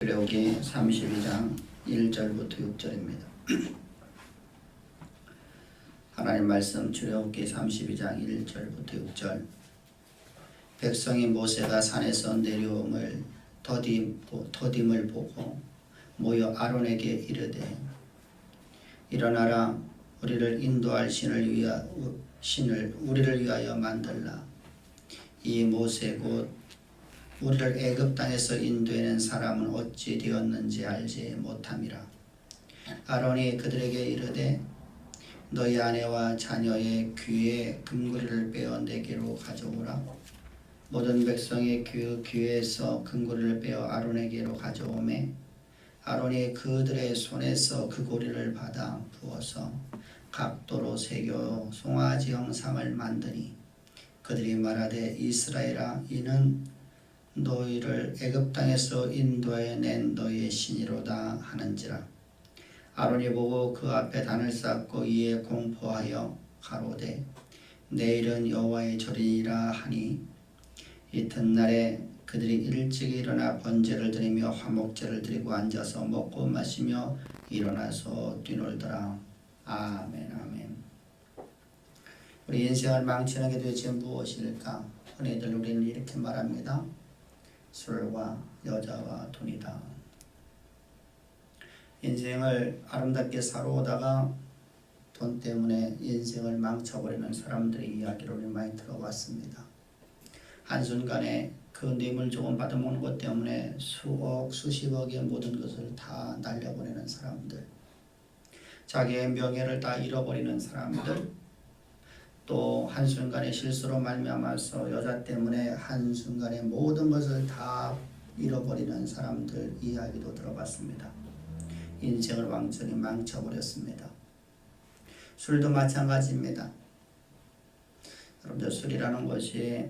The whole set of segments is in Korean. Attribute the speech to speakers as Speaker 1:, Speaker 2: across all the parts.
Speaker 1: 출애굽기 32장 1절부터 6절입니다. 하나님 말씀 출애굽기 32장 1절부터 6절. 백성이 모세가 산에서 내려옴을 더딤을 보고 모여 아론에게 이르되 일어나라, 우리를 인도할 신을 우리를 위하여 만들라. 이 모세 곧 우리를 애굽 땅에서 인도해낸 사람은 어찌 되었는지 알지 못함이라. 아론이 그들에게 이르되 너희 아내와 자녀의 귀에 금고리를 빼어 내게로 가져오라. 모든 백성이 그 귀에서 금고리를 빼어 아론에게로 가져오매 아론이 그들의 손에서 그 고리를 받아 부어서 각도로 새겨 송아지 형상을 만드니 그들이 말하되 이스라엘아, 이는 너희를 애굽 땅에서 인도해낸 너희의 신이로다 하는지라. 아론이 보고 그 앞에 단을 쌓고 이에 공포하여 가로되 내일은 여호와의 절이니라 하니 이튿날에 그들이 일찍 일어나 번제를 드리며 화목제를 드리고 앉아서 먹고 마시며 일어나서 뛰놀더라. 아멘. 아멘. 우리 인생을 망치는 게 도대체 무엇일까? 흔히들 우리는 이렇게 말합니다. 술과 여자와 돈이다. 인생을 아름답게 살아오다가 돈 때문에 인생을 망쳐버리는 사람들의 이야기를 우리 많이 들어봤습니다. 한순간에 그 뇌물 조금 받아먹는 것 때문에 수억, 수십억의 모든 것을 다 날려버리는 사람들, 자기의 명예를 다 잃어버리는 사람들, 또 한순간에 실수로 말미암아서 여자 때문에 한순간에 모든 것을 다 잃어버리는 사람들 이야기도 들어봤습니다. 인생을 완전히 망쳐버렸습니다. 술도 마찬가지입니다. 여러분들, 술이라는 것이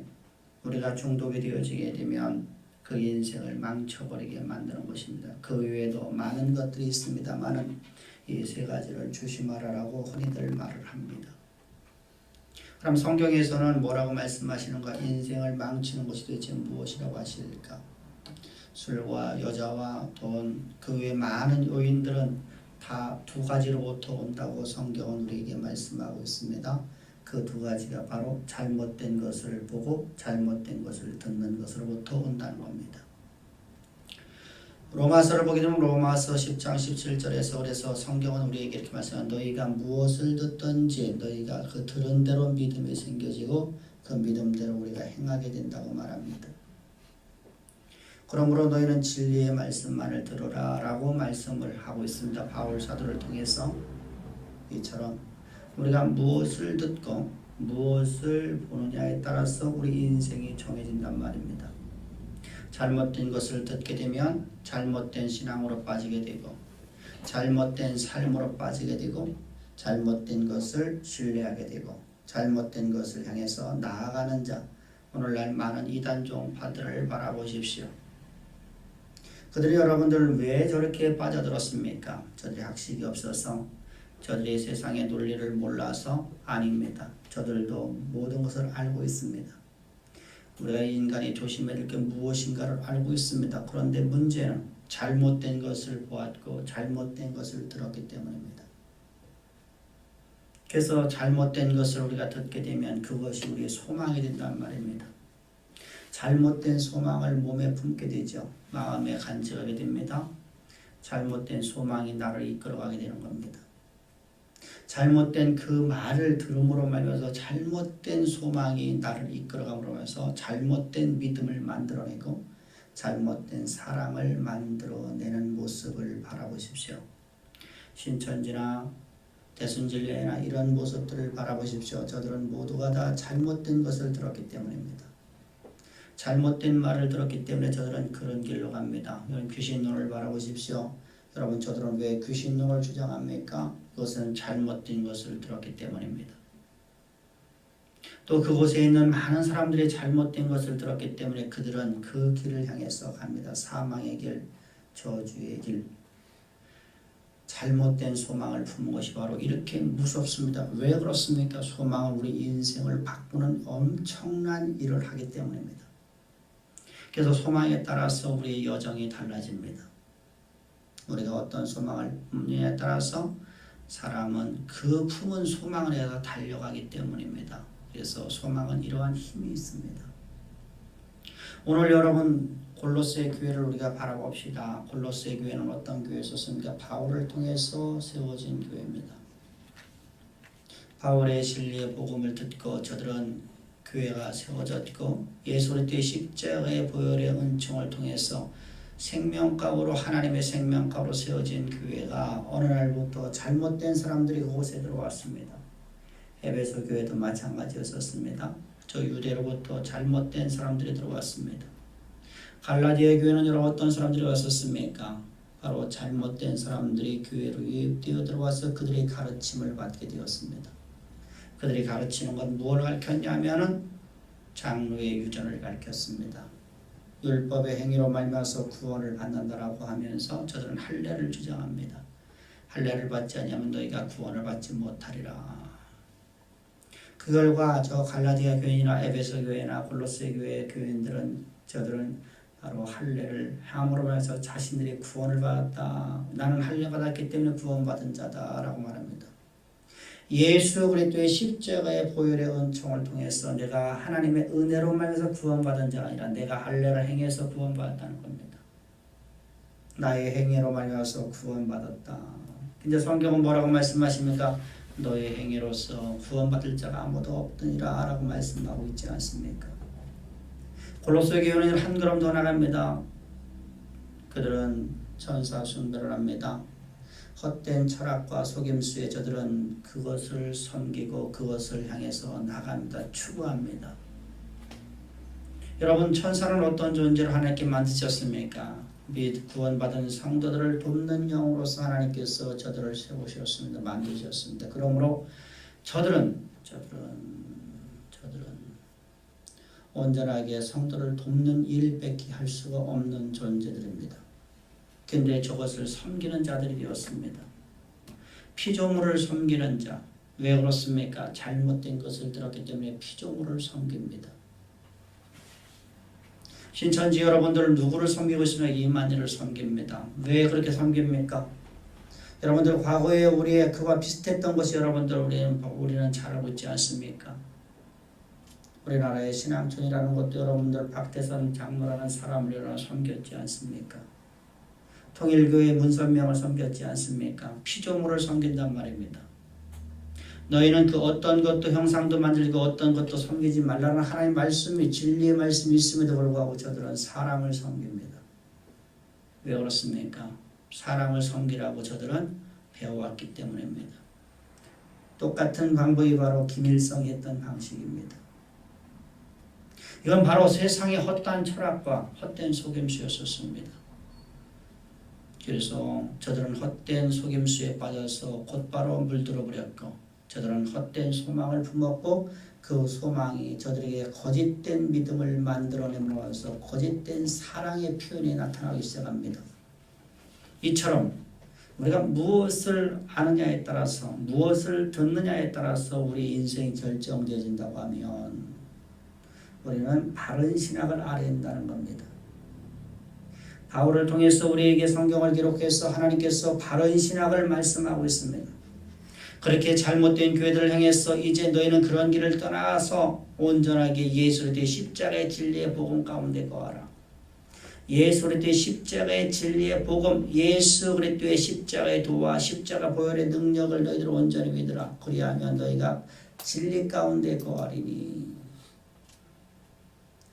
Speaker 1: 우리가 중독이 되어지게 되면 그 인생을 망쳐버리게 만드는 것입니다. 그 외에도 많은 것들이 있습니다만 이 세 가지를 조심하라라고 흔히들 말을 합니다. 그럼 성경에서는 뭐라고 말씀하시는가? 인생을 망치는 것이 도대체 무엇이라고 하실까? 술과 여자와 돈, 그 외 많은 요인들은 다 두 가지로부터 온다고 성경은 우리에게 말씀하고 있습니다. 그 두 가지가 바로 잘못된 것을 보고 잘못된 것을 듣는 것으로부터 온다는 겁니다. 로마서를 보게 되면 로마서 10장 17절에서 그래서 성경은 우리에게 이렇게 말씀합니다. 너희가 무엇을 듣든지 너희가 그 들은 대로 믿음이 생겨지고 그 믿음대로 우리가 행하게 된다고 말합니다. 그러므로 너희는 진리의 말씀만을 들으라 라고 말씀을 하고 있습니다. 바울 사도를 통해서 이처럼 우리가 무엇을 듣고 무엇을 보느냐에 따라서 우리 인생이 정해진단 말입니다. 잘못된 것을 듣게 되면 잘못된 신앙으로 빠지게 되고 잘못된 삶으로 빠지게 되고 잘못된 것을 신뢰하게 되고 잘못된 것을 향해서 나아가는 자, 오늘날 많은 이단 종파들을 바라보십시오. 그들이 여러분들 왜 저렇게 빠져들었습니까? 저들이 학식이 없어서, 저들이 세상의 논리를 몰라서? 아닙니다. 저들도 모든 것을 알고 있습니다. 우리가 인간이 조심해야 될 게 무엇인가를 알고 있습니다. 그런데 문제는 잘못된 것을 보았고 잘못된 것을 들었기 때문입니다. 그래서 잘못된 것을 우리가 듣게 되면 그것이 우리의 소망이 된단 말입니다. 잘못된 소망을 몸에 품게 되죠. 마음에 간직하게 됩니다. 잘못된 소망이 나를 이끌어가게 되는 겁니다. 잘못된 그 말을 들음으로 말미암아서 잘못된 소망이 나를 이끌어감으로 해서 잘못된 믿음을 만들어내고 잘못된 사랑을 만들어내는 모습을 바라보십시오. 신천지나 대순진리나 이런 모습들을 바라보십시오. 저들은 모두가 다 잘못된 것을 들었기 때문입니다. 잘못된 말을 들었기 때문에 저들은 그런 길로 갑니다. 여러분, 귀신론을 바라보십시오. 여러분, 저들은 왜 귀신론을 주장합니까? 그것은 잘못된 것을 들었기 때문입니다. 또 그곳에 있는 많은 사람들이 잘못된 것을 들었기 때문에 그들은 그 길을 향해서 갑니다. 사망의 길, 저주의 길. 잘못된 소망을 품은 것이 바로 이렇게 무섭습니다. 왜 그렇습니까? 소망은 우리 인생을 바꾸는 엄청난 일을 하기 때문입니다. 그래서 소망에 따라서 우리의 여정이 달라집니다. 우리가 어떤 소망을 품느냐에 따라서 사람은 그 품은 소망을 해서 달려가기 때문입니다. 그래서 소망은 이러한 힘이 있습니다. 오늘 여러분 골로새 교회를 우리가 바라봅시다. 골로새 교회는 어떤 교회였습니까? 바울을 통해서 세워진 교회입니다. 바울의 진리의 복음을 듣고 저들은 교회가 세워졌고 예수 그리스도의 십자가의 보혈의 은총을 통해서 생명가로 하나님의 생명가로 세워진 교회가 어느 날부터 잘못된 사람들이 그곳에 들어왔습니다. 에베소 교회도 마찬가지였었습니다. 저 유대로부터 잘못된 사람들이 들어왔습니다. 갈라디아 교회는 여러 어떤 사람들이 왔었습니까? 바로 잘못된 사람들이 교회로 유입되어 들어와서 그들의 가르침을 받게 되었습니다. 그들이 가르치는 건 무엇을 가르쳤냐면은 장로의 유전을 가르쳤습니다. 율법의 행위로 말미암아서 구원을 받는다라고 하면서 저들은 할례를 주장합니다. 할례를 받지 않으면 너희가 구원을 받지 못하리라. 그 결과 저 갈라디아 교인이나 에베소 교회나 골로새 교회 교인들은 저들은 바로 할례를 함으로 해서 자신들이 구원을 받았다. 나는 할례 받았기 때문에 구원받은 자다라고 말합니다. 예수 그리스도의 십자가의 보혈의 은총을 통해서 내가 하나님의 은혜로 말해서 구원받은 자가 아니라 내가 할례를 행해서 구원받았다는 겁니다. 나의 행위로 말해서 구원받았다. 근데 성경은 뭐라고 말씀하십니까? 너의 행위로서 구원받을 자가 아무도 없더니라 라고 말씀하고 있지 않습니까? 골로새 교회는 한 걸음 더 나갑니다. 그들은 천사 숭배를 합니다. 헛된 철학과 속임수에 저들은 그것을 섬기고 그것을 향해서 나갑니다. 추구합니다. 여러분 천사는 어떤 존재로 하나님께 만드셨습니까? 및 구원받은 성도들을 돕는 영으로서 하나님께서 저들을 세우셨습니다. 만드셨습니다. 그러므로 저들은 온전하게 성도를 돕는 일밖에 할 수가 없는 존재들입니다. 근데 저것을 섬기는 자들이 되었습니다. 피조물을 섬기는 자. 왜 그렇습니까? 잘못된 것을 들었기 때문에 피조물을 섬깁니다. 신천지 여러분들은 누구를 섬기고 있으면 이만희를 섬깁니다. 왜 그렇게 섬깁니까? 여러분들 과거에 우리의 그와 비슷했던 것이 여러분들 우리는 잘 알고 있지 않습니까? 우리나라의 신앙촌이라는 것도 여러분들 박대선 장로라는 사람을 섬겼지 않습니까? 통일교회 문선명을 섬겼지 않습니까? 피조물을 섬긴단 말입니다. 너희는 그 어떤 것도 형상도 만들고 어떤 것도 섬기지 말라는 하나님의 말씀이 진리의 말씀이 있음에도 불구하고 저들은 사람을 섬깁니다. 왜 그렇습니까? 사람을 섬기라고 저들은 배워왔기 때문입니다. 똑같은 방법이 바로 김일성이 했던 방식입니다. 이건 바로 세상의 헛된 철학과 헛된 속임수였었습니다. 그래서 저들은 헛된 속임수에 빠져서 곧바로 물들어 버렸고 저들은 헛된 소망을 품었고 그 소망이 저들에게 거짓된 믿음을 만들어내면서 거짓된 사랑의 표현이 나타나기 시작합니다. 이처럼 우리가 무엇을 아느냐에 따라서 무엇을 듣느냐에 따라서 우리 인생이 결정되어진다고 하면 우리는 바른 신학을 알아야 한다는 겁니다. 바울을 통해서 우리에게 성경을 기록해서 하나님께서 바른 신학을 말씀하고 있습니다. 그렇게 잘못된 교회들을 향해서 이제 너희는 그런 길을 떠나서 온전하게 예수 그리스도의 십자가의 진리의 복음 가운데 거하라. 예수 그리스도의 십자가의 진리의 복음, 예수 그리스도의 십자가의 도와 십자가 보혈의 능력을 너희들 온전히 믿으라. 그리하면 너희가 진리 가운데 거하리니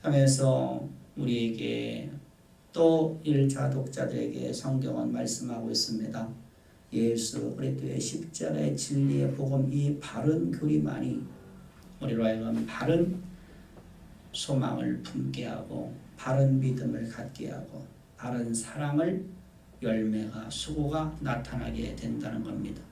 Speaker 1: 하면서 우리에게 또 1차 독자들에게 성경은 말씀하고 있습니다. 예수 그리스도의 십자가의 진리의 복음, 이 바른 그림만이 우리로 하여금 바른 소망을 품게 하고 바른 믿음을 갖게 하고 바른 사랑을 열매가 수고가 나타나게 된다는 겁니다.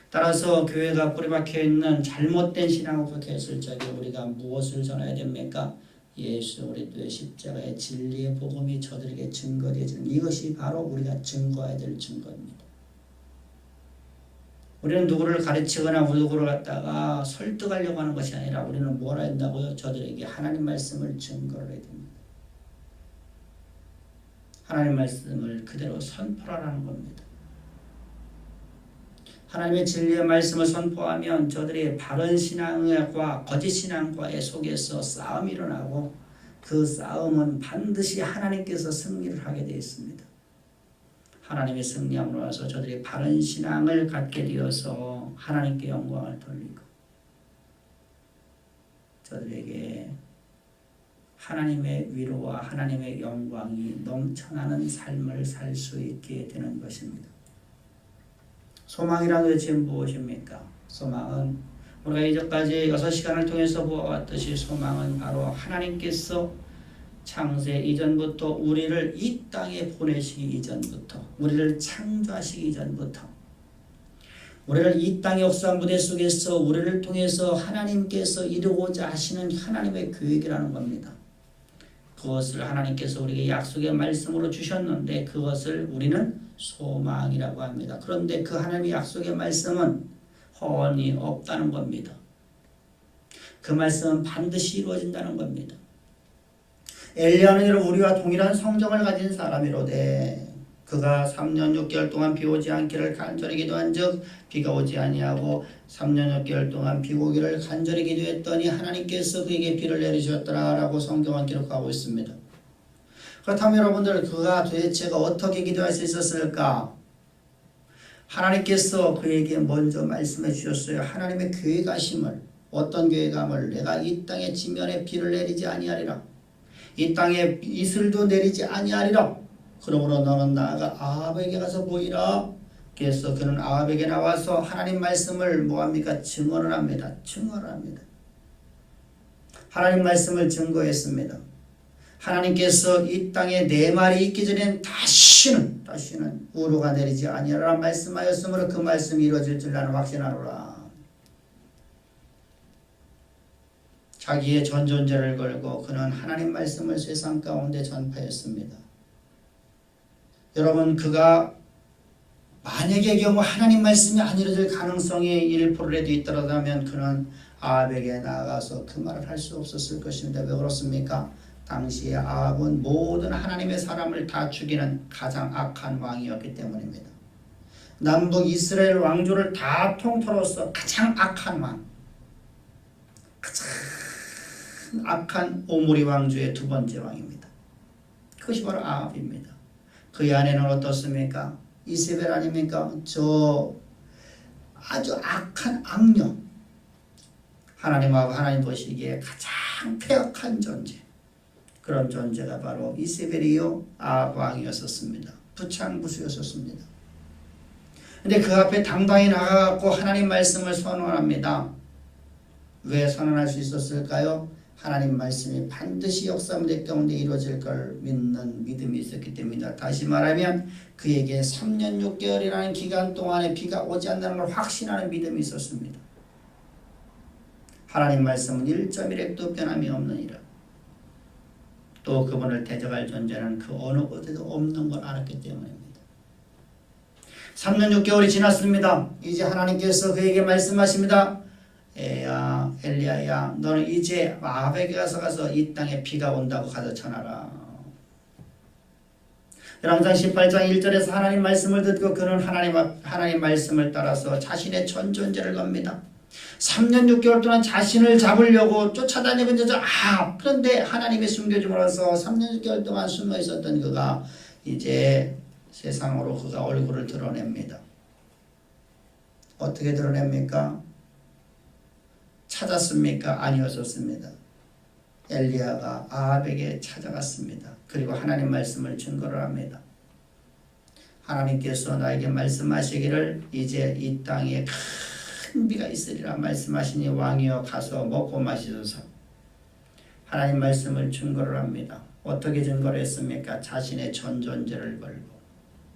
Speaker 1: 따라서 교회가 뿌리박혀 있는 잘못된 신앙을 그렇게 적에 우리가 무엇을 전해야 됩니까? 예수 그리스도의 십자가의 진리의 복음이 저들에게 증거되어지는 이것이 바로 우리가 증거해야 될 증거입니다. 우리는 누구를 가르치거나 누구를 갖다가 설득하려고 하는 것이 아니라 우리는 뭘 해야 된다고요? 저들에게 하나님 말씀을 증거를 해야 됩니다. 하나님 말씀을 그대로 선포하라는 겁니다. 하나님의 진리의 말씀을 선포하면 저들이 바른 신앙과 거짓 신앙과의 속에서 싸움이 일어나고 그 싸움은 반드시 하나님께서 승리를 하게 되어 있습니다. 하나님의 승리함으로 와서 저들이 바른 신앙을 갖게 되어서 하나님께 영광을 돌리고 저들에게 하나님의 위로와 하나님의 영광이 넘쳐나는 삶을 살 수 있게 되는 것입니다. 소망이란 도대체 무엇입니까? 소망은 우리가 이제까지 6시간을 통해서 보아왔듯이 소망은 바로 하나님께서 창세 이전부터 우리를 이 땅에 보내시기 이전부터 우리를 창조하시기 이전부터 우리를 이 땅의 역사 무대 속에서 우리를 통해서 하나님께서 이루고자 하시는 하나님의 계획이라는 겁니다. 그것을 하나님께서 우리에게 약속의 말씀으로 주셨는데 그것을 우리는 소망이라고 합니다. 그런데 그 하나님의 약속의 말씀은 허언이 없다는 겁니다. 그 말씀은 반드시 이루어진다는 겁니다. 엘리야는 이런 우리와 동일한 성정을 가진 사람이로되 그가 3년 6개월 동안 비 오지 않기를 간절히 기도한 즉 비가 오지 아니하고 3년 6개월 동안 비 오기를 간절히 기도했더니 하나님께서 그에게 비를 내리셨더라라고 성경은 기록하고 있습니다. 그렇다면 여러분들 그가 도대체가 어떻게 기도할 수 있었을까? 하나님께서 그에게 먼저 말씀해 주셨어요. 하나님의 계획하심을 어떤 계획함을 내가 이 땅의 지면에 비를 내리지 아니하리라. 이 땅에 이슬도 내리지 아니하리라. 그러므로 너는 나아가 아합에게 가서 보이라. 그래서 그는 아합에게 나와서 하나님 말씀을 뭐합니까? 증언을 합니다. 증언을 합니다. 하나님 말씀을 증거했습니다. 하나님께서 이 땅에 네 말이 있기 전엔 다시는 우로가 내리지 아니하리라 말씀하였으므로 그 말씀이 이루어질 줄 나는 확신하노라. 자기의 전존재를 걸고 그는 하나님 말씀을 세상 가운데 전파했습니다. 여러분 그가 만약의 경우 하나님 말씀이 안 이루어질 가능성이 1%라도 있더라면 그는 아합에게 나아가서 그 말을 할 수 없었을 것입니다. 왜 그렇습니까? 당시에 아합은 모든 하나님의 사람을 다 죽이는 가장 악한 왕이었기 때문입니다. 남북 이스라엘 왕조를 다 통틀어서 가장 악한 왕, 가장 악한 오므리 왕조의 두 번째 왕입니다. 그것이 바로 아합입니다. 그 안에는 어떻습니까? 이세벨 아닙니까? 저 아주 악한 악녀, 하나님하고 하나님 보시기에 가장 폐역한 존재, 그런 존재가 바로 이세벨이요 아합 왕이었었습니다. 부창부수였었습니다. 근데 그 앞에 당당히 나가고 하나님 말씀을 선언합니다. 왜 선언할 수 있었을까요? 하나님 말씀이 반드시 역사 무대 가운데 이루어질 걸 믿는 믿음이 있었기 때문이다. 다시 말하면 그에게 3년 6개월이라는 기간 동안에 비가 오지 않는다는 걸 확신하는 믿음이 있었습니다. 하나님 말씀은 1.1핵도 변함이 없느니라. 또 그분을 대적할 존재는 그 어느 곳에도 없는 걸 알았기 때문입니다. 3년 6개월이 지났습니다. 이제 하나님께서 그에게 말씀하십니다. 엘리야야 너는 이제 아합에게 가서 이 땅에 비가 온다고 가서 전하라. 열왕기상 18장 1절에서 하나님 말씀을 듣고 그는 하나님 말씀을 따라서 자신의 전존재를 겁니다. 3년 6개월 동안 자신을 잡으려고 쫓아다니던 여자 아합. 그런데 하나님의 숨겨줌으로써 3년 6개월 동안 숨어 있었던 그가 이제 세상으로 그가 얼굴을 드러냅니다. 어떻게 드러냅니까? 찾았습니까? 아니었었습니다. 엘리야가 아합에게 찾아갔습니다. 그리고 하나님 말씀을 증거를 합니다. 하나님께서 나에게 말씀하시기를 이제 이 땅에 큰 비가 있으리라 말씀하시니 왕이여 가서 먹고 마시소서. 하나님 말씀을 증거를 합니다. 어떻게 증거를 했습니까? 자신의 전존재를 걸고.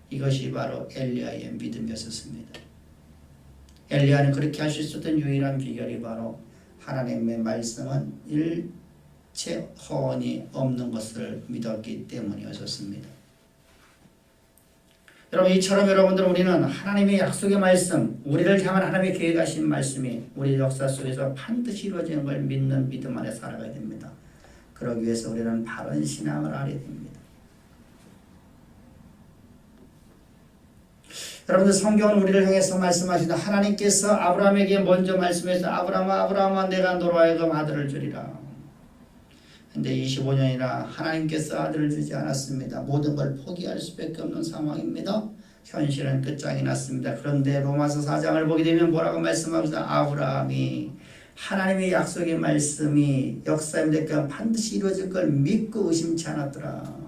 Speaker 1: 이것이 바로 엘리야의 믿음이었습니다. 엘리야는 그렇게 할 수 있었던 유일한 비결이 바로 하나님의 말씀은 일체 허언이 없는 것을 믿었기 때문이었습니다. 여러분 이처럼 여러분들 우리는 하나님의 약속의 말씀, 우리를 향한 하나님의 계획하신 말씀이 우리 역사 속에서 반드시 이루어지는 걸 믿는 믿음 안에 살아가야 됩니다. 그러기 위해서 우리는 바른 신앙을 알아야 됩니다. 여러분들 성경은 우리를 향해서 말씀하시다. 하나님께서 아브라함에게 먼저 말씀해서 아브라함아 내가 너로 하여금 아들을 주리라. 근데 25년이나 하나님께서 아들을 주지 않았습니다. 모든 걸 포기할 수밖에 없는 상황입니다. 현실은 끝장이 났습니다. 그런데 로마서 4장을 보게 되면 뭐라고 말씀합니다. 아브라함이 하나님의 약속의 말씀이 역사의 대가 반드시 이루어질 걸 믿고 의심치 않았더라.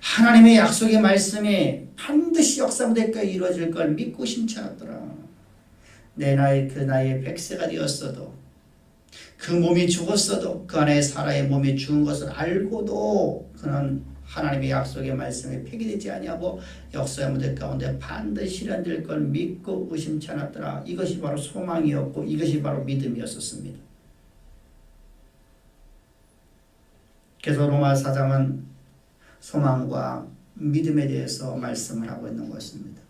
Speaker 1: 하나님의 약속의 말씀이 반드시 역사의 대가 이루어질 걸 믿고 의심치 않았더라. 내 나이 그 나이에 100세가 되었어도 그 몸이 죽었어도 그 안에 사라의 몸이 죽은 것을 알고도 그는 하나님의 약속의 말씀에 폐기되지 아니하고 역사의 무대 가운데 반드시 실현될 걸 믿고 의심치 않았더라. 이것이 바로 소망이었고 이것이 바로 믿음이었습니다. 그래서 로마 4장은 소망과 믿음에 대해서 말씀을 하고 있는 것입니다.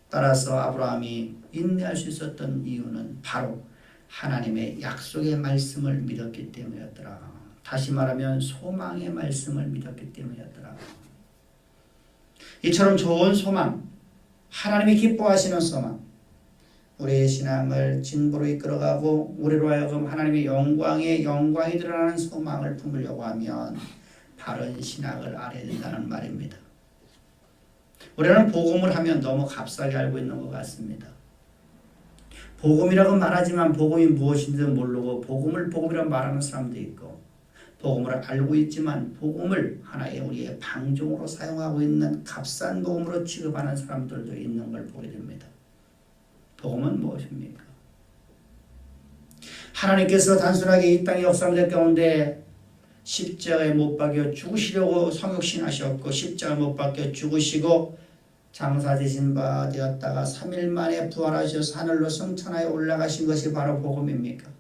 Speaker 1: 따라서 아브라함이 인내할 수 있었던 이유는 바로 하나님의 약속의 말씀을 믿었기 때문이었더라. 다시 말하면 소망의 말씀을 믿었기 때문이었더라. 이처럼 좋은 소망, 하나님이 기뻐하시는 소망, 우리의 신앙을 진보로 이끌어가고 우리로 하여금 하나님의 영광이 드러나는 소망을 품으려고 하면 바른 신학을 알아야 된다는 말입니다. 우리는 복음을 하면 너무 값싸게 알고 있는 것 같습니다. 복음이라고 말하지만 복음이 무엇인지 모르고 복음을 복음이라고 말하는 사람도 있고 복음을 알고 있지만 복음을 하나의 우리의 방종으로 사용하고 있는 값싼 복음으로 취급하는 사람들도 있는 걸 보게 됩니다. 복음은 무엇입니까? 하나님께서 단순하게 이 땅의 역사들 가운데 십자가에 못 박여 죽으시려고 성육신하셨고 십자가에 못 박여 죽으시고 장사되신 바 되었다가 3일 만에 부활하셔서 하늘로 승천하여 올라가신 것이 바로 복음입니까?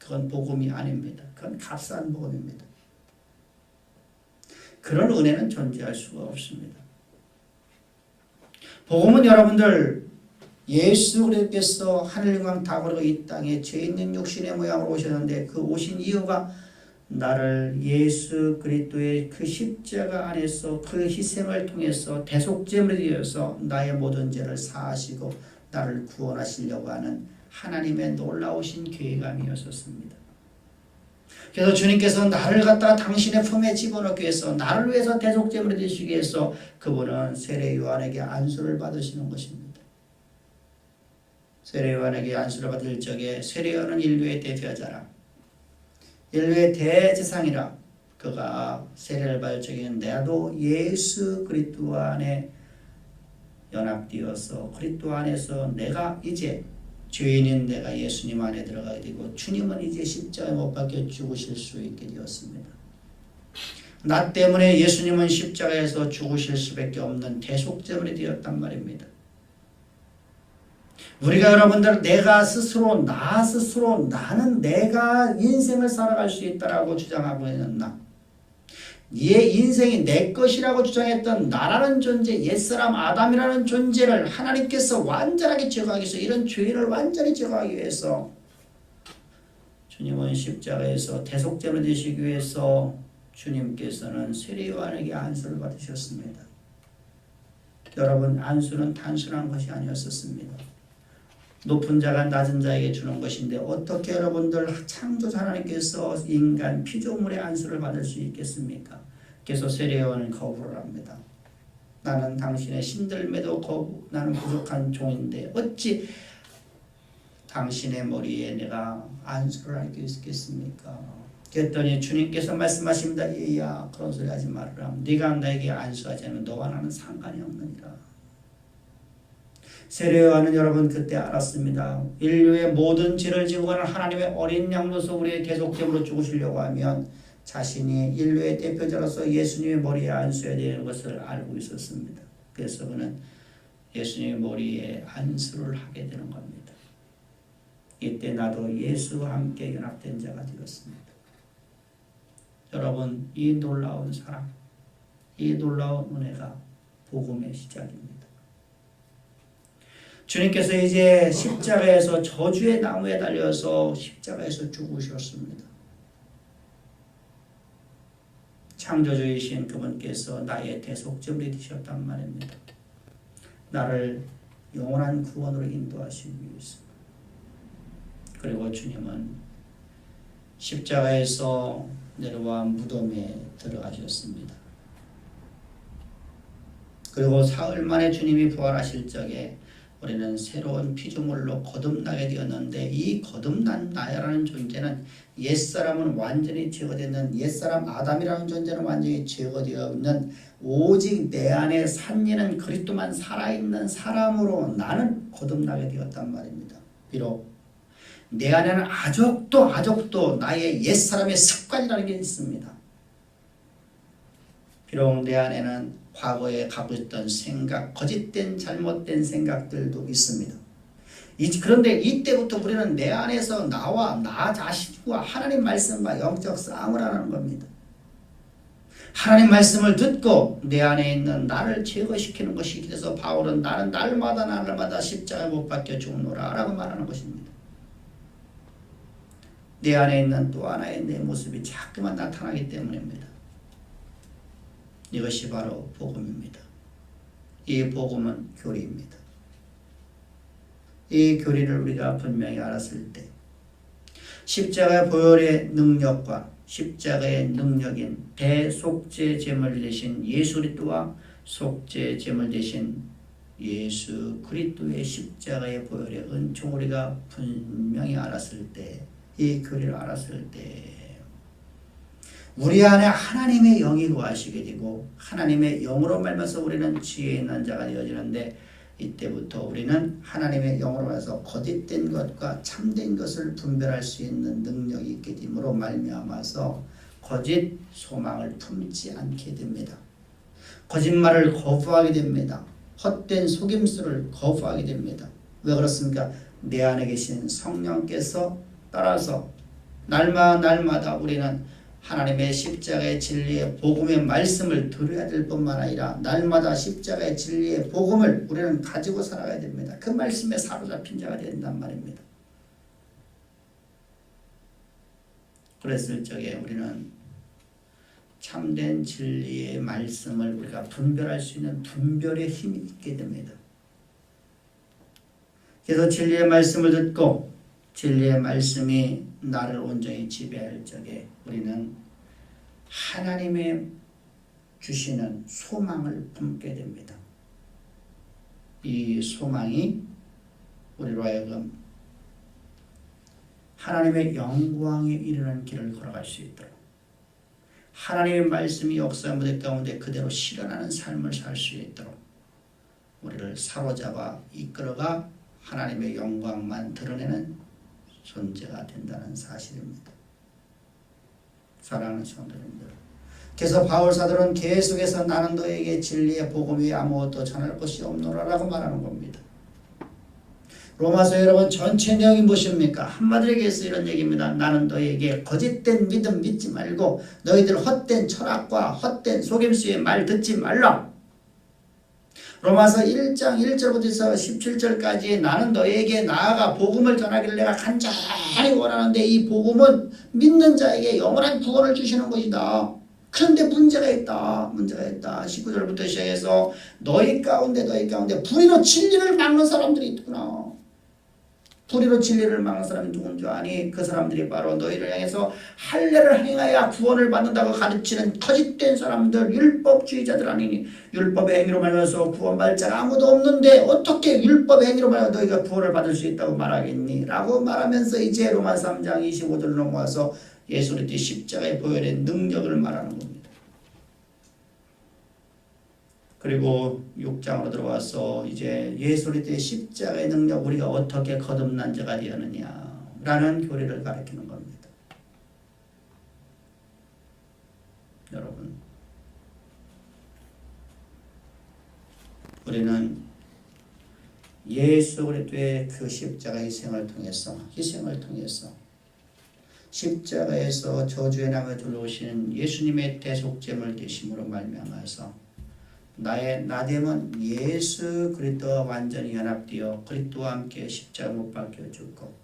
Speaker 1: 그건 복음이 아닙니다. 그건 값싼 복음입니다. 그런 은혜는 존재할 수가 없습니다. 복음은 여러분들 예수 그리스도께서 하늘영광 다 버리고 이 땅에 죄 있는 육신의 모양으로 오셨는데 그 오신 이유가 나를 예수 그리스도의 그 십자가 안에서 그 희생을 통해서 대속제물이 되어서 나의 모든 죄를 사하시고 나를 구원하시려고 하는 하나님의 놀라우신 계획함이었습니다. 그래서 주님께서 나를 갖다가 당신의 품에 집어넣기 위해서 나를 위해서 대속제물이 되시기 위해서 그분은 세례 요한에게 안수를 받으시는 것입니다. 세례 요한에게 안수를 받을 적에 세례 요한은 인류의 대표자라 인류의 대제사장이라 그가 세례를 받을 적에 나도 예수 그리스도 안에 연합되어서 그리스도 안에서 내가 이제 죄인인 내가 예수님 안에 들어가게 되고 주님은 이제 십자가에 못 박혀 죽으실 수 있게 되었습니다. 나 때문에 예수님은 십자가에서 죽으실 수밖에 없는 대속제물이 되었단 말입니다. 우리가 여러분들 나 스스로 나는 내가 인생을 살아갈 수 있다라고 주장하고 있는 나 이 인생이 내 것이라고 주장했던 나라는 존재 옛사람 아담이라는 존재를 하나님께서 완전하게 제거하기 위해서 이런 죄를 완전히 제거하기 위해서 주님은 십자가에서 대속제물 되시기 위해서 주님께서는 세례 요한에게 안수를 받으셨습니다. 여러분 안수는 단순한 것이 아니었습니다. 높은 자가 낮은 자에게 주는 것인데 어떻게 여러분들 창조자 하나님께서 인간 피조물의 안수를 받을 수 있겠습니까? 그래서 세례 요한은 거부를 합니다. 나는 당신의 신들매도 나는 부족한 종인데 어찌 당신의 머리에 내가 안수를 할 수 있겠습니까? 그랬더니 주님께서 말씀하십니다. 얘야 그런 소리 하지 말으라. 네가 나에게 안수하지 않으면 너와 나는 상관이 없느니라. 세례 요한은 여러분 그때 알았습니다. 인류의 모든 죄를 지고 가는 하나님의 어린 양로서 우리의 대속제물로 죽으시려고 하면 자신이 인류의 대표자로서 예수님의 머리에 안수해야 되는 것을 알고 있었습니다. 그래서 그는 예수님의 머리에 안수를 하게 되는 겁니다. 이때 나도 예수와 함께 연합된 자가 되었습니다. 여러분 이 놀라운 사랑, 이 놀라운 은혜가 복음의 시작입니다. 주님께서 이제 십자가에서 저주의 나무에 달려서 십자가에서 죽으셨습니다. 창조주이신 그분께서 나의 대속제물이 되셨단 말입니다. 나를 영원한 구원으로 인도하시기 위해서. 그리고 주님은 십자가에서 내려와 무덤에 들어가셨습니다. 그리고 사흘 만에 주님이 부활하실 적에 우리는 새로운 피조물로 거듭나게 되었는데, 이 거듭난 나라는 존재는 옛사람은 완전히 제거되는, 옛사람 아담이라는 존재는 완전히 제거되어 있는, 오직 내 안에 산이는 그리스도만 살아있는 사람으로 나는 거듭나게 되었단 말입니다. 비록 내 안에는 아직도 나의 옛사람의 습관이라는 게 있습니다. 비록 내 안에는 과거에 갖고 있던 생각, 거짓된 잘못된 생각들도 있습니다. 그런데 이때부터 우리는 내 안에서 나와 나 자신과 하나님 말씀과 영적 싸움을 하는 겁니다. 하나님 말씀을 듣고 내 안에 있는 나를 제거시키는 것이, 그래서 바울은 나는 날마다 십자가에 못 박혀 죽노라 라고 말하는 것입니다. 내 안에 있는 또 하나의 내 모습이 자꾸만 나타나기 때문입니다. 이것이 바로 복음입니다. 이 복음은 교리입니다. 이 교리를 우리가 분명히 알았을 때 십자가 보혈의 능력과 십자가의 능력인 대속죄 제물 대신 예수 그리스도와 속죄 제물 대신 예수 그리스도의 십자가의 보혈의 은총을 우리가 분명히 알았을 때, 이 교리를 알았을 때 우리 안에 하나님의 영이 거하시게 되고, 하나님의 영으로 말미암아서 우리는 지혜 있는 자가 되어지는데, 이때부터 우리는 하나님의 영으로 말해서 거짓된 것과 참된 것을 분별할 수 있는 능력이 있게 됨으로 말미암아서 거짓 소망을 품지 않게 됩니다. 거짓말을 거부하게 됩니다. 헛된 속임수를 거부하게 됩니다. 왜 그렇습니까? 내 안에 계신 성령께서 따라서 날마다 우리는 하나님의 십자가의 진리의 복음의 말씀을 들어야 될 뿐만 아니라 날마다 십자가의 진리의 복음을 우리는 가지고 살아가야 됩니다. 그 말씀에 사로잡힌 자가 된단 말입니다. 그랬을 적에 우리는 참된 진리의 말씀을 우리가 분별할 수 있는 분별의 힘이 있게 됩니다. 그래서 진리의 말씀을 듣고 진리의 말씀이 나를 온전히 지배할 적에 우리는 하나님의 주시는 소망을 품게 됩니다. 이 소망이 우리로 하여금 하나님의 영광에 이르는 길을 걸어갈 수 있도록, 하나님의 말씀이 역사 무대 가운데 그대로 실현하는 삶을 살 수 있도록 우리를 사로잡아 이끌어가 하나님의 영광만 드러내는 존재가 된다는 사실입니다. 사랑하는 성도님들, 그래서 바울 사도는 계속해서 나는 너에게 진리의 복음 외에 아무것도 전할 것이 없노라라고 말하는 겁니다. 로마서 여러분 전체 내용이 무엇입니까? 한마디로 얘기해서 이런 얘기입니다. 나는 너에게 거짓된 믿음 믿지 말고 너희들 헛된 철학과 헛된 속임수의 말 듣지 말라. 로마서 1장 1절부터 17절까지 나는 너에게 나아가 복음을 전하기를 내가 간절히 원하는데 이 복음은 믿는 자에게 영원한 구원을 주시는 것이다. 그런데 문제가 있다. 19절부터 시작해서 너희 가운데 불의로 진리를 막는 사람들이 있구나. 불의로 진리를 막는 사람이 누군 줄 아니? 그 사람들이 바로 너희를 향해서 할례를 행하여 구원을 받는다고 가르치는 거짓된 사람들, 율법주의자들 아니니? 율법의 행위로 말하면서 구원받을 자가 아무도 없는데 어떻게 율법의 행위로 말하면 너희가 구원을 받을 수 있다고 말하겠니? 라고 말하면서 이제 로마 3장 25절로 넘어와서 예수 그리스도의 십자가의 보혈의 능력을 말하는 겁니다. 그리고 6장으로 들어와서 이제 예수 그리스도의 십자가의 능력, 우리가 어떻게 거듭난 자가 되었느냐라는 교리를 가르치는 겁니다. 여러분, 우리는 예수 그리스도의 그 십자가 희생을 통해서 십자가에서 저주의 남에 들어오시는 예수님의 대속제물 되심으로 말미암아서 나의 나됨은 예수 그리스도와 완전히 연합되어 그리스도와 함께 십자가 못 박혀 죽고,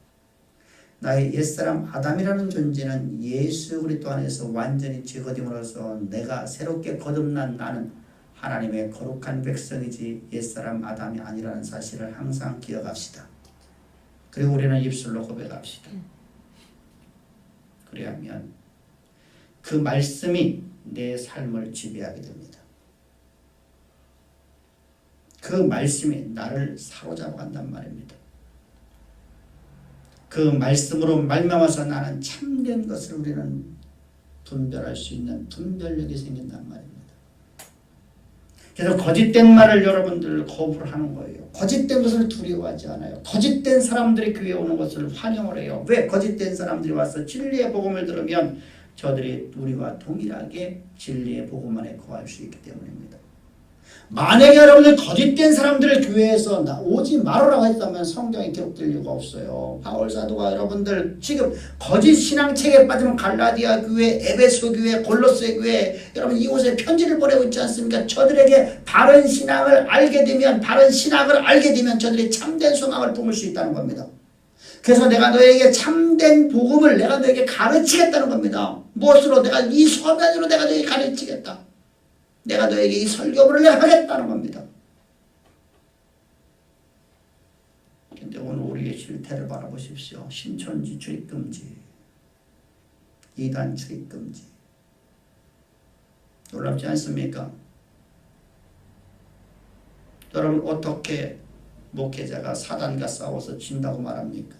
Speaker 1: 나의 옛사람 아담이라는 존재는 예수 그리스도 안에서 완전히 제거됨으로써 내가 새롭게 거듭난 나는 하나님의 거룩한 백성이지 옛사람 아담이 아니라는 사실을 항상 기억합시다. 그리고 우리는 입술로 고백합시다. 그래야면 그 말씀이 내 삶을 지배하게 됩니다. 그 말씀이 나를 사로잡아 간단 말입니다. 그 말씀으로 말미암아서 나는 참된 것을 우리는 분별할 수 있는 분별력이 생긴단 말입니다. 그래서 거짓된 말을 여러분들 거부를 하는 거예요. 거짓된 것을 두려워하지 않아요. 거짓된 사람들이 교회에 오는 것을 환영을 해요. 왜? 거짓된 사람들이 와서 진리의 복음을 들으면 저들이 우리와 동일하게 진리의 복음 안에 거할 수 있기 때문입니다. 만약에 여러분들 거짓된 사람들을 교회에서 오지 말으라고 했다면 성경에 기록될 이유가 없어요. 바울 사도가 여러분들 지금 거짓 신앙책에 빠지면 갈라디아 교회, 에베소 교회, 골로새 교회 여러분 이곳에 편지를 보내고 있지 않습니까? 저들에게 바른 신앙을 알게 되면 저들이 참된 소망을 품을 수 있다는 겁니다. 그래서 내가 너에게 참된 복음을 내가 너에게 가르치겠다는 겁니다. 무엇으로? 내가 이 서면으로 내가 너에게 가르치겠다. 내가 너에게 이 설교를 내가 하겠다는 겁니다. 근데 오늘 우리의 실태를 바라보십시오. 신천지 출입금지, 이단 출입금지. 놀랍지 않습니까? 여러분 어떻게 목회자가 사단과 싸워서 진다고 말합니까?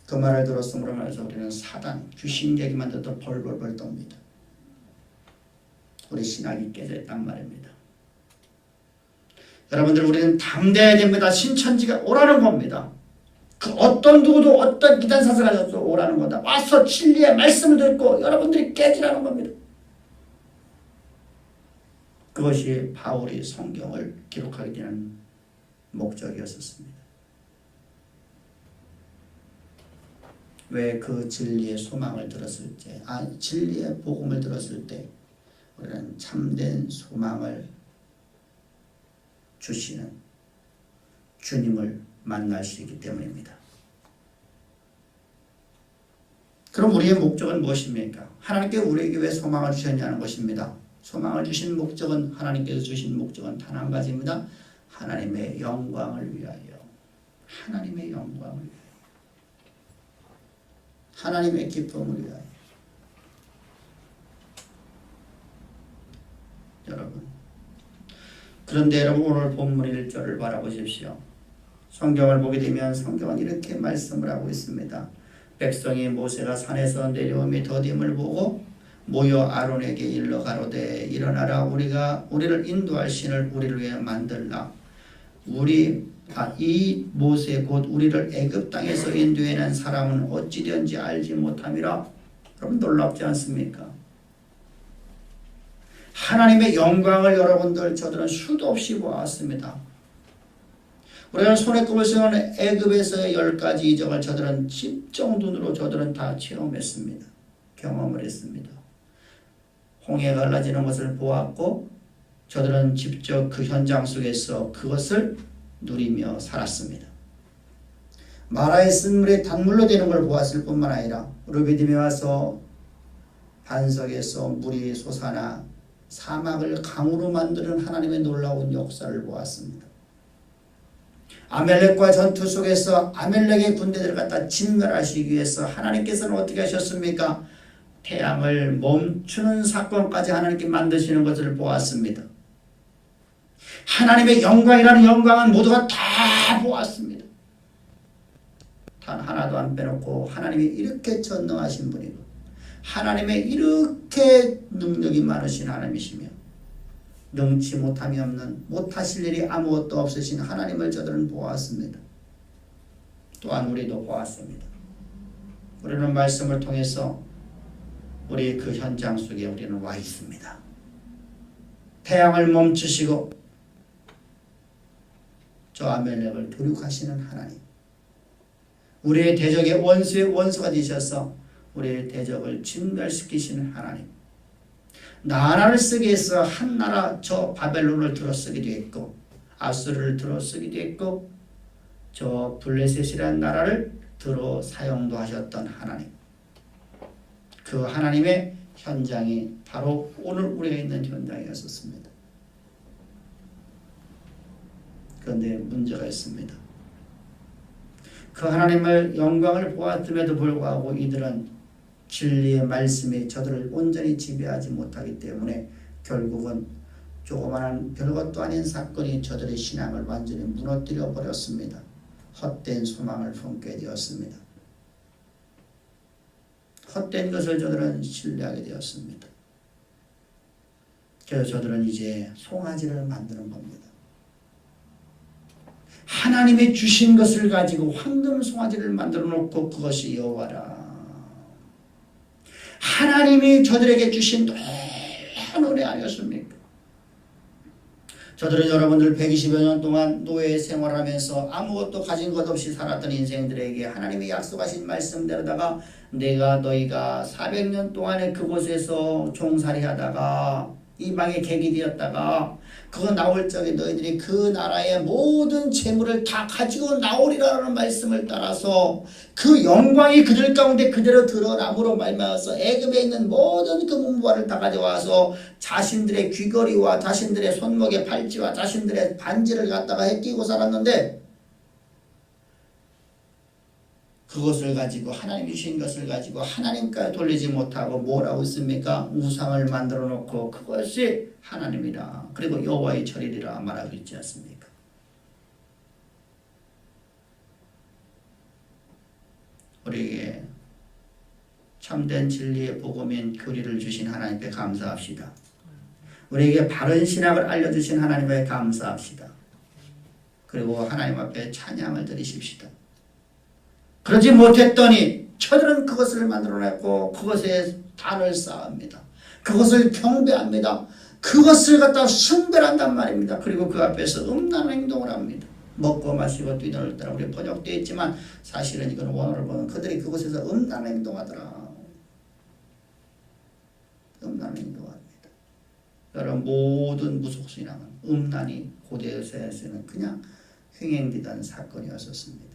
Speaker 1: 그 말을 들었으므로 말해서 우리는 사단, 귀신 얘기만 듣도 벌벌벌 떱니다. 우리 신학이 깨져 있단 말입니다. 여러분들 우리는 담대해야 됩니다. 신천지가 오라는 겁니다. 그 어떤 누구도 어떤 기단 사상가도 오라는 거다. 와서 진리의 말씀을 듣고 여러분들이 깨지라는 겁니다. 그것이 바울이 성경을 기록하게 되는 목적이었었습니다. 왜 그 진리의 소망을 들었을 때, 진리의 복음을 들었을 때 우리는 참된 소망을 주시는 주님을 만날 수 있기 때문입니다. 그럼 우리의 목적은 무엇입니까? 하나님께 우리에게 왜 소망을 주셨냐는 것입니다. 소망을 주신 목적은 하나님께서 주신 목적은 단 한 가지입니다. 하나님의 영광을 위하여. 하나님의 영광을 위하여. 하나님의 기쁨을 위하여. 여러분. 그런데 여러분 오늘 본문 1절을 바라보십시오. 성경을 보게 되면 성경은 이렇게 말씀을 하고 있습니다. 백성이 모세가 산에서 내려오며 더딤을 보고 모여 아론에게 일러 가로되 일어나라 우리를 인도할 신을 우리를 위해 만들라. 이 모세 곧 우리를 애굽 땅에서 인도해낸 사람은 어찌되었는지 알지 못함이라. 여러분 놀랍지 않습니까? 하나님의 영광을 여러분들 저들은 수도 없이 보았습니다. 우리는 손에 꼽을 수 있는 애굽에서의 10가지 이적을 저들은 집중 눈으로 저들은 다 체험했습니다. 경험을 했습니다. 홍해가 갈라지는 것을 보았고 저들은 직접 그 현장 속에서 그것을 누리며 살았습니다. 마라의 쓴물이 단물로 되는 걸 보았을 뿐만 아니라 르비딤에 와서 반석에서 물이 솟아나 사막을 강으로 만드는 하나님의 놀라운 역사를 보았습니다. 아멜렉과 전투 속에서 아멜렉의 군대들을 갖다 진멸하시기 위해서 하나님께서는 어떻게 하셨습니까? 태양을 멈추는 사건까지 하나님께 만드시는 것을 보았습니다. 하나님의 영광이라는 영광은 모두가 다 보았습니다. 단 하나도 안 빼놓고 하나님이 이렇게 전능하신 분이고 하나님의 이렇게 능력이 많으신 하나님이시며 능치 못함이 없는 못하실 일이 아무것도 없으신 하나님을 저들은 보았습니다. 또한 우리도 보았습니다. 우리는 말씀을 통해서 우리 그 현장 속에 우리는 와 있습니다. 태양을 멈추시고 저 아멜렉을 도륙하시는 하나님, 우리의 대적의 원수의 원수가 되셔서 우리의 대적을 진멸시키시는 하나님, 나라를 쓰기 위해서 한 나라 저 바벨론을 들어쓰기도 했고 아수르를 들어쓰기도 했고 저 블레셋이라는 나라를 들어 사용도 하셨던 하나님, 그 하나님의 현장이 바로 오늘 우리가 있는 현장이었습니다. 그런데 문제가 있습니다. 그 하나님의 영광을 보았음에도 불구하고 이들은 진리의 말씀이 저들을 온전히 지배하지 못하기 때문에 결국은 조그마한 별것도 아닌 사건이 저들의 신앙을 완전히 무너뜨려 버렸습니다. 헛된 소망을 품게 되었습니다. 헛된 것을 저들은 신뢰하게 되었습니다. 그래서 저들은 이제 송아지를 만드는 겁니다. 하나님이 주신 것을 가지고 황금 송아지를 만들어 놓고 그것이 여호와라. 하나님이 저들에게 주신 놀라운 은혜 아니었습니까? 저들은 여러분들 120여 년 동안 노예 생활하면서 아무것도 가진 것 없이 살았던 인생들에게 하나님이 약속하신 말씀대로다가 너희가 400년 동안에 그곳에서 종살이하다가 이방의 객이 되었다가 그거 나올 적에 너희들이 그 나라의 모든 재물을 다 가지고 나오리라는 말씀을 따라서 그 영광이 그들 가운데 그대로 드러남으로 말미암아서 애굽에 있는 모든 그 문무발을 다 가져와서 자신들의 귀걸이와 자신들의 손목의 팔찌와 자신들의 반지를 갖다가 해끼고 살았는데 그것을 가지고 하나님이 주신 것을 가지고 하나님께 돌리지 못하고 뭐라고 있습니까? 우상을 만들어 놓고 그것이 하나님이라 그리고 여호와의 절이라 말하고 있지 않습니까? 우리에게 참된 진리의 복음인 교리를 주신 하나님께 감사합시다. 우리에게 바른 신학을 알려주신 하나님께 감사합시다. 그리고 하나님 앞에 찬양을 드리십시다. 그러지 못했더니 저들은 그것을 만들어냈고 그것에 단을 쌓습니다. 그것을 경배합니다. 그것을 갖다 숭배한단 말입니다. 그리고 그 앞에서 음란한 행동을 합니다. 먹고 마시고 뛰놀 때라 우리 번역되어 있지만 사실은 이건 원어를 보면 그들이 그곳에서 음란한 행동하더라. 음란한 행동합니다. 여러분 모든 무속신앙은 음란이 고대에서는 그냥 횡행되던 사건이었었습니다.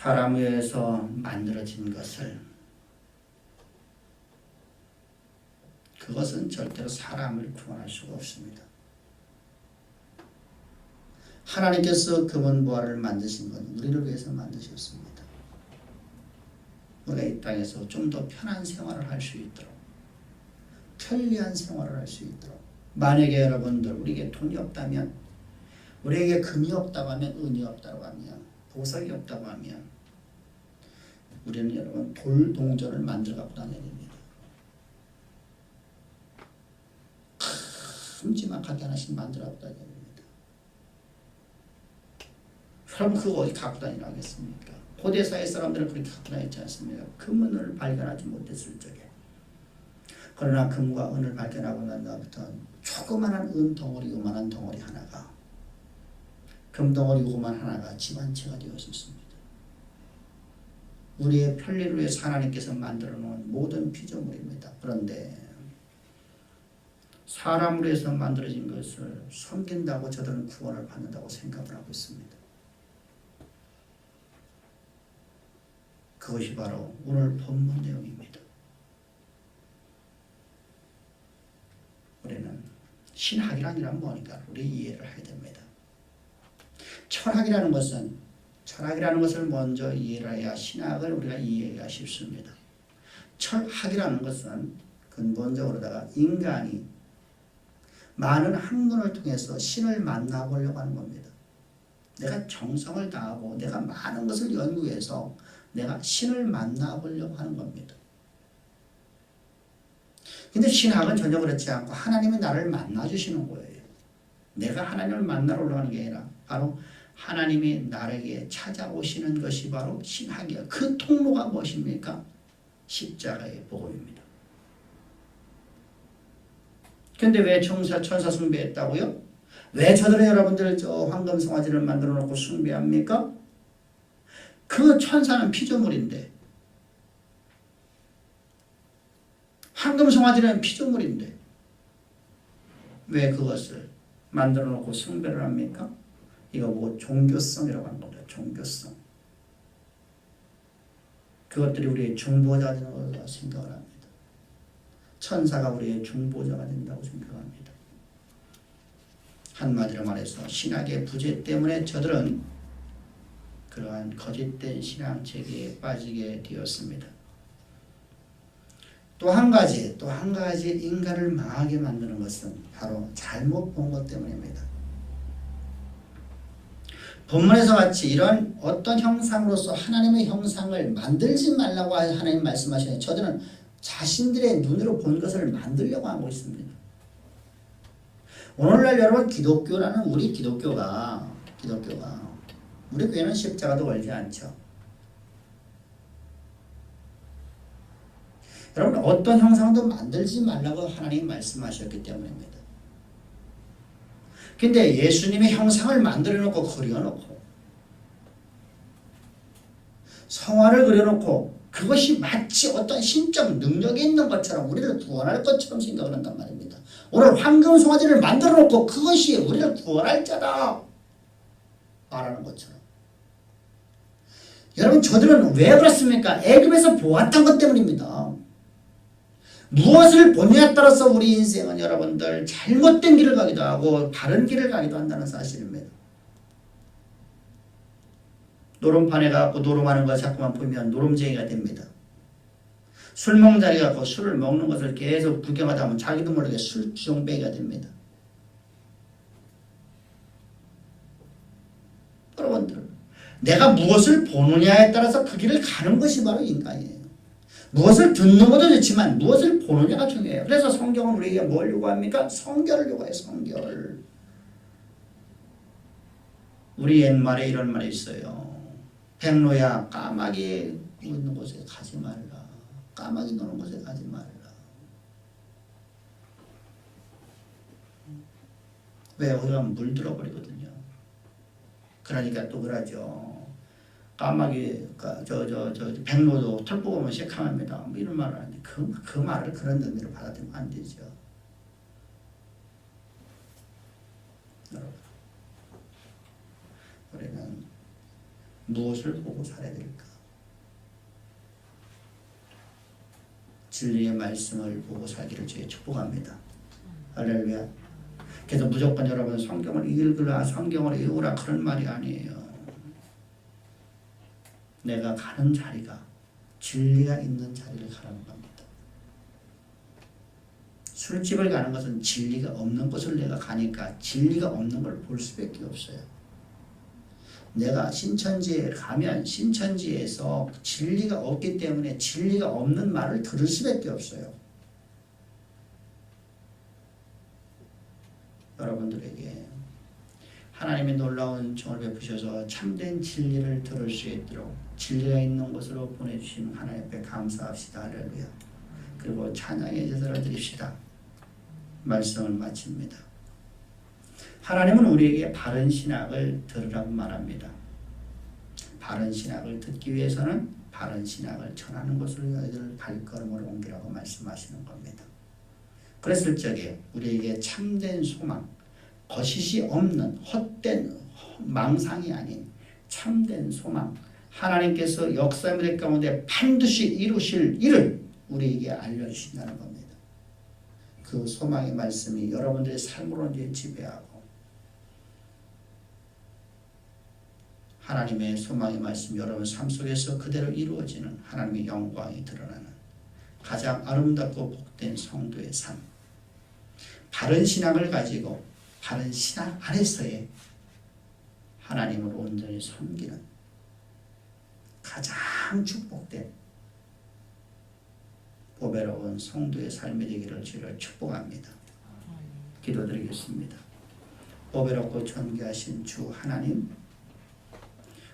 Speaker 1: 사람에 의해서 만들어진 것을 그것은 절대로 사람을 구원할 수가 없습니다. 하나님께서 금은보화를 만드신 건 우리를 위해서 만드셨습니다. 우리가 이 땅에서 좀 더 편한 생활을 할 수 있도록 편리한 생활을 할 수 있도록 만약에 여러분들 우리에게 돈이 없다면 우리에게 금이 없다고 하면 은이 없다고 하면 보석이 없다고 하면 우리는 여러분 돌동전을 만들어 갖고 다녀야 됩니다. 큼지막하게 하나씩 만들어 갖고 다녀야 됩니다. 그럼 그거 어디 갖고 다니라 하겠습니까? 고대사회 사람들은 그렇게 갖고 다녔지 않습니까? 금은을 발견하지 못했을 적에. 그러나 금과 은을 발견하고 난 다음부터 조그만한 은 덩어리, 요만한 덩어리 하나가 금덩어리 요만 하나가 집안채가 되었습니다. 우리의 편리를 위해서 하나님께서 만들어 놓은 모든 피조물입니다. 그런데 사람으로 해서 만들어진 것을 섬긴다고 저들은 구원을 받는다고 생각을 하고 있습니다. 그것이 바로 오늘 본문 내용입니다. 우리는 신학이란 뭐니까 우리 이해를 해야 됩니다. 철학이라는 것을 먼저 이해를 해야 신학을 우리가 이해하기가 쉽습니다. 철학이라는 것은 근본적으로다가 인간이 많은 학문을 통해서 신을 만나보려고 하는 겁니다. 내가 정성을 다하고 내가 많은 것을 연구해서 내가 신을 만나보려고 하는 겁니다. 근데 신학은 전혀 그렇지 않고 하나님이 나를 만나주시는 거예요. 내가 하나님을 만나러 올라가는 게 아니라 바로 하나님이 나에게 찾아오시는 것이 바로 신학이에요. 그 통로가 무엇입니까? 십자가의 복음입니다. 근데 왜 천사 숭배했다고요? 왜 저들은 여러분들 저 황금 송아지를 만들어 놓고 숭배합니까? 그 천사는 피조물인데 황금 송아지는 피조물인데 왜 그것을 만들어 놓고 숭배를 합니까? 이거 뭐 종교성이라고 하는 겁니다. 종교성. 그것들이 우리의 중보자가 되는 것으로 생각을 합니다. 천사가 우리의 중보자가 된다고 생각합니다. 한마디로 말해서 신학의 부재 때문에 저들은 그러한 거짓된 신앙 체계에 빠지게 되었습니다. 또 한 가지 인간을 망하게 만드는 것은 바로 잘못 본 것 때문입니다. 본문에서 같이 이런 어떤 형상으로서 하나님의 형상을 만들지 말라고 하나님 말씀하시는 저들은 자신들의 눈으로 본 것을 만들려고 하고 있습니다. 오늘날 여러분 기독교라는 우리 기독교가 우리 교회는 십자가도 걸지 않죠. 여러분 어떤 형상도 만들지 말라고 하나님 말씀하셨기 때문입니다. 근데 예수님의 형상을 만들어 놓고 그려놓고 성화를 그려놓고 그것이 마치 어떤 신적 능력이 있는 것처럼 우리를 구원할 것처럼 생각을 한단 말입니다. 오늘 황금 송아지를 만들어 놓고 그것이 우리를 구원할 자다 말하는 것처럼. 여러분 저들은 왜 그렇습니까? 애굽에서 보았던 것 때문입니다. 무엇을 보느냐에 따라서 우리 인생은 여러분들 잘못된 길을 가기도 하고 바른 길을 가기도 한다는 사실입니다. 노름판에 가서 노름하는 걸 자꾸만 보면 노름쟁이가 됩니다. 술 먹는 자리 가서 술을 먹는 것을 계속 구경하다 보면 자기도 모르게 술주정뱅이가 됩니다. 여러분들 내가 무엇을 보느냐에 따라서 그 길을 가는 것이 바로 인간이에요. 무엇을 듣는 것도 좋지만 무엇을 보느냐가 중요해요. 그래서 성경은 우리에게 뭘 요구합니까? 성결을 요구해요. 성결. 우리 옛말에 이런 말이 있어요. 백로야 까마귀 있는 곳에 가지 말라. 까마귀 노는 곳에 가지 말라. 왜? 우리가 물들어버리거든요. 그러니까 또 그러죠. 까마귀가 백로도 털 뽑으면 새카맣니다. 뭐 이런 말을 하는데 그 말을 그런 의미로 받아들이면 안 되죠. 여러분, 우리는 무엇을 보고 살아야 될까? 진리의 말씀을 보고 살기를 주의 축복합니다. 할렐루야. 그래서 무조건 여러분 성경을 읽으라, 성경을 외우라 그런 말이 아니에요. 내가 가는 자리가 진리가 있는 자리를 가라는 겁니다. 술집을 가는 것은 진리가 없는 곳을 내가 가니까 진리가 없는 걸 볼 수밖에 없어요. 내가 신천지에 가면 신천지에서 진리가 없기 때문에 진리가 없는 말을 들을 수밖에 없어요. 여러분들에게 하나님의 놀라운 정을 베푸셔서 참된 진리를 들을 수 있도록 진리가 있는 곳으로 보내주신 하나님 앞에 감사합시다. 할렐루야. 그리고 찬양의 제사를 드립시다. 말씀을 마칩니다. 하나님은 우리에게 바른 신학을 들으라고 말합니다. 바른 신학을 듣기 위해서는 바른 신학을 전하는 곳으로 너희들 발걸음을 옮기라고 말씀하시는 겁니다. 그랬을 적에 우리에게 참된 소망, 거짓이 없는 헛된 망상이 아닌 참된 소망, 하나님께서 역사의 미래 가운데 반드시 이루실 일을 우리에게 알려주신다는 겁니다. 그 소망의 말씀이 여러분들의 삶으로 이제 지배하고 하나님의 소망의 말씀이 여러분 삶 속에서 그대로 이루어지는 하나님의 영광이 드러나는 가장 아름답고 복된 성도의 삶, 바른 신앙을 가지고 바른 신앙 안에서의 하나님을 온전히 섬기는 가장 축복된 보배로운 성도의 삶이 되기를 주를 축복합니다. 기도드리겠습니다. 보배롭고 존귀하신 주 하나님,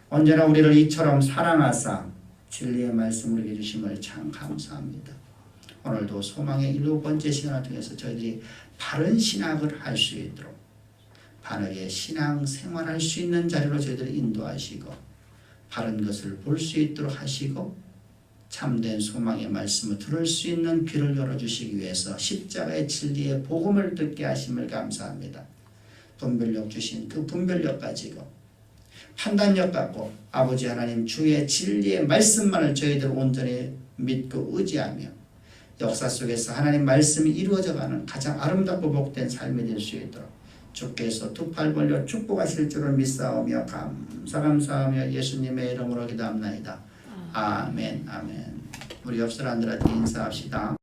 Speaker 1: 언제나 우리를 이처럼 사랑하사 진리의 말씀을 해주심을 참 감사합니다. 오늘도 소망의 7번째 시간을 통해서 저희들이 바른 신학을 할 수 있도록 바르게 신앙 생활할 수 있는 자리로 저희들을 인도하시고 바른 것을 볼 수 있도록 하시고 참된 소망의 말씀을 들을 수 있는 귀를 열어주시기 위해서 십자가의 진리의 복음을 듣게 하심을 감사합니다. 분별력 주신 그 분별력 가지고 판단력 갖고 아버지 하나님 주의 진리의 말씀만을 저희들 온전히 믿고 의지하며 역사 속에서 하나님 말씀이 이루어져가는 가장 아름답고 복된 삶이 될 수 있도록 주께서 두 팔 벌려 축복하실 줄을 믿사오며 감사하며 예수님의 이름으로 기도합나이다. 아멘. 아멘. 우리 옆 사람들한테 인사합시다.